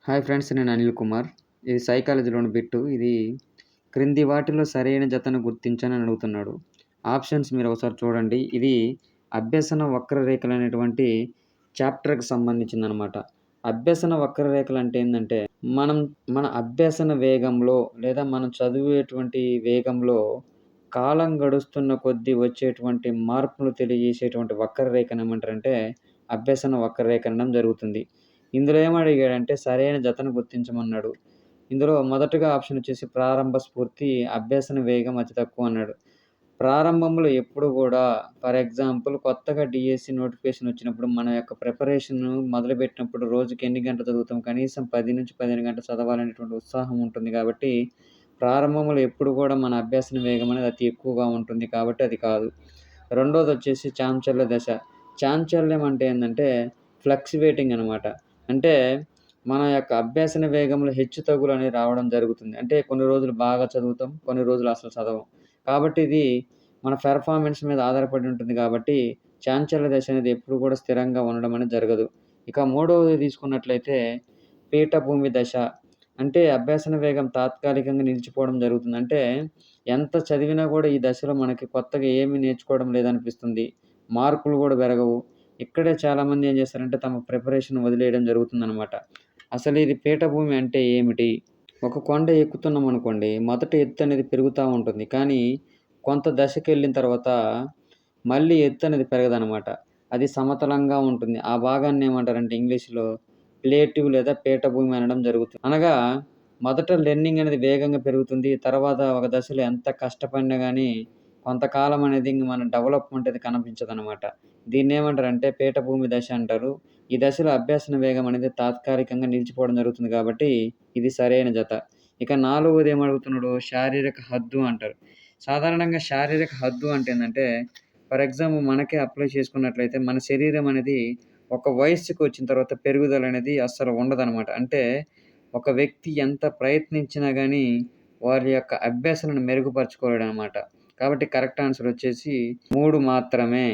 Hi friends. నేను అనిల్ కుమార్. ఇది సైకాలజీలోని bit. ఇది క్రింది వాటిలో సరైన జతను గుర్తించని అడుగుతున్నాడు. ఆప్షన్స్ మీరు ఒకసారి చూడండి. ఇది అభ్యసన వక్రరేఖలనేటువంటి చాప్టర్‌కి సంబంధించిందనమాట. అభ్యసన వక్రరేఖలు అంటే ఏందంటే, మనం మన అభ్యసన వేగంలో లేదా మనం చదివేటువంటి వేగంలో కాలం గడుస్తున్న కొద్దీ వచ్చేటువంటి మార్పులు తెలియజేసేటువంటి వక్రరేఖను ఏమంటారంటే అభ్యసన వక్రరేఖ అనడం జరుగుతుంది. ఇందులో ఏమడిగాడంటే సరైన జతను గుర్తించమన్నాడు. ఇందులో మొదటగా ఆప్షన్ వచ్చేసి ప్రారంభ స్ఫూర్తి, అభ్యసన వేగం అతి తక్కువ అన్నాడు. ప్రారంభంలో ఎప్పుడు గూడా ఫర్ ఎగ్జాంపుల్ కొత్తగా డీఎస్సీ నోటిఫికేషన్ వచ్చినప్పుడు మన యొక్క ప్రిపరేషన్ మొదలుపెట్టినప్పుడు రోజుకి ఎన్ని గంటలు చదువుతాం? కనీసం 10-15 గంటలు చదవాలనేటువంటి ఉత్సాహం ఉంటుంది కాబట్టి, ప్రారంభంలో ఎప్పుడు గూడా మన అభ్యసన వేగం అనేది అతి ఎక్కువగా ఉంటుంది కాబట్టి అది కాదు. రెండోదొచ్చేసి చాంచల్య దశ. చాంచల్యం అంటే ఏందంటే ఫ్లక్చువేటింగ్ అనమాట. అంటే మన యొక్క అభ్యసన వేగంలో హెచ్చుతగ్గులనేవి రావడం జరుగుతుంది. అంటే కొన్ని రోజులు బాగా చదువుతాం, కొన్ని రోజులు అసలు చదవం. కాబట్టి ఇది మన పెర్ఫార్మన్స్ మీద ఆధారపడి ఉంటుంది కాబట్టి, చాంచల్య దశ అనేది ఎప్పుడు కూడా స్థిరంగా ఉండడం అనేది జరగదు. ఇక మూడవది తీసుకున్నట్లయితే పీఠభూమి దశ. అంటే అభ్యసన వేగం తాత్కాలికంగా నిలిచిపోవడం జరుగుతుంది. అంటే ఎంత చదివినా కూడా ఈ దశలో మనకి కొత్తగా ఏమీ నేర్చుకోవడం లేదనిపిస్తుంది. మార్కులు కూడా పెరగవు. ఇక్కడే చాలామంది ఏం చేస్తారంటే తమ ప్రిపరేషన్ వదిలేయడం జరుగుతుందనమాట. అసలు ఇది పీఠభూమి అంటే ఏమిటి? ఒక కొండ ఎక్కుతున్నామనుకోండి, మొదట ఎత్తు అనేది పెరుగుతా ఉంటుంది. కానీ కొంత దశకెళ్ళిన తర్వాత మళ్ళీ ఎత్తు అనేది పెరగదనమాట. అది సమతలంగా ఉంటుంది. ఆ భాగాన్ని ఏమంటారంటే ఇంగ్లీష్‌లో ప్లేట్యూ లేదా పీఠభూమి అనడం జరుగుతుంది. అనగా మొదట లెర్నింగ్ అనేది వేగంగా పెరుగుతుంది. తర్వాత ఒక దశలో ఎంత కష్టపడినా గానీ కొంతకాలం అనేది ఇంక మన డెవలప్‌మెంట్ అది కనిపించదనమాట. దీన్నేమంటారంటే పీఠభూమి దశ అంటారు. ఈ దశలో అభ్యసన వేగం అనేది తాత్కాలికంగా నిలిచిపోవడం జరుగుతుంది కాబట్టి ఇది సరైన జత. ఇక నాలుగోది ఏమడుగుతున్నాడు శారీరక హద్దు అంటారు. సాధారణంగా శారీరక హద్దు అంటే ఏందంటే ఫర్ ఎగ్జాంపుల్ మనకే అప్లై చేసుకున్నట్లయితే మన శరీరం అనేది ఒక వయస్సుకి వచ్చిన తర్వాత పెరుగుదల అనేది అస్సలు ఉండదనమాట. అంటే ఒక వ్యక్తి ఎంత ప్రయత్నించినా గానీ వారి యొక్క అభ్యసనను మెరుగుపరుచుకోలేడనమాట. కాబట్టి కరెక్ట్ ఆన్సర్ వచ్చేసి 3 మాత్రమే.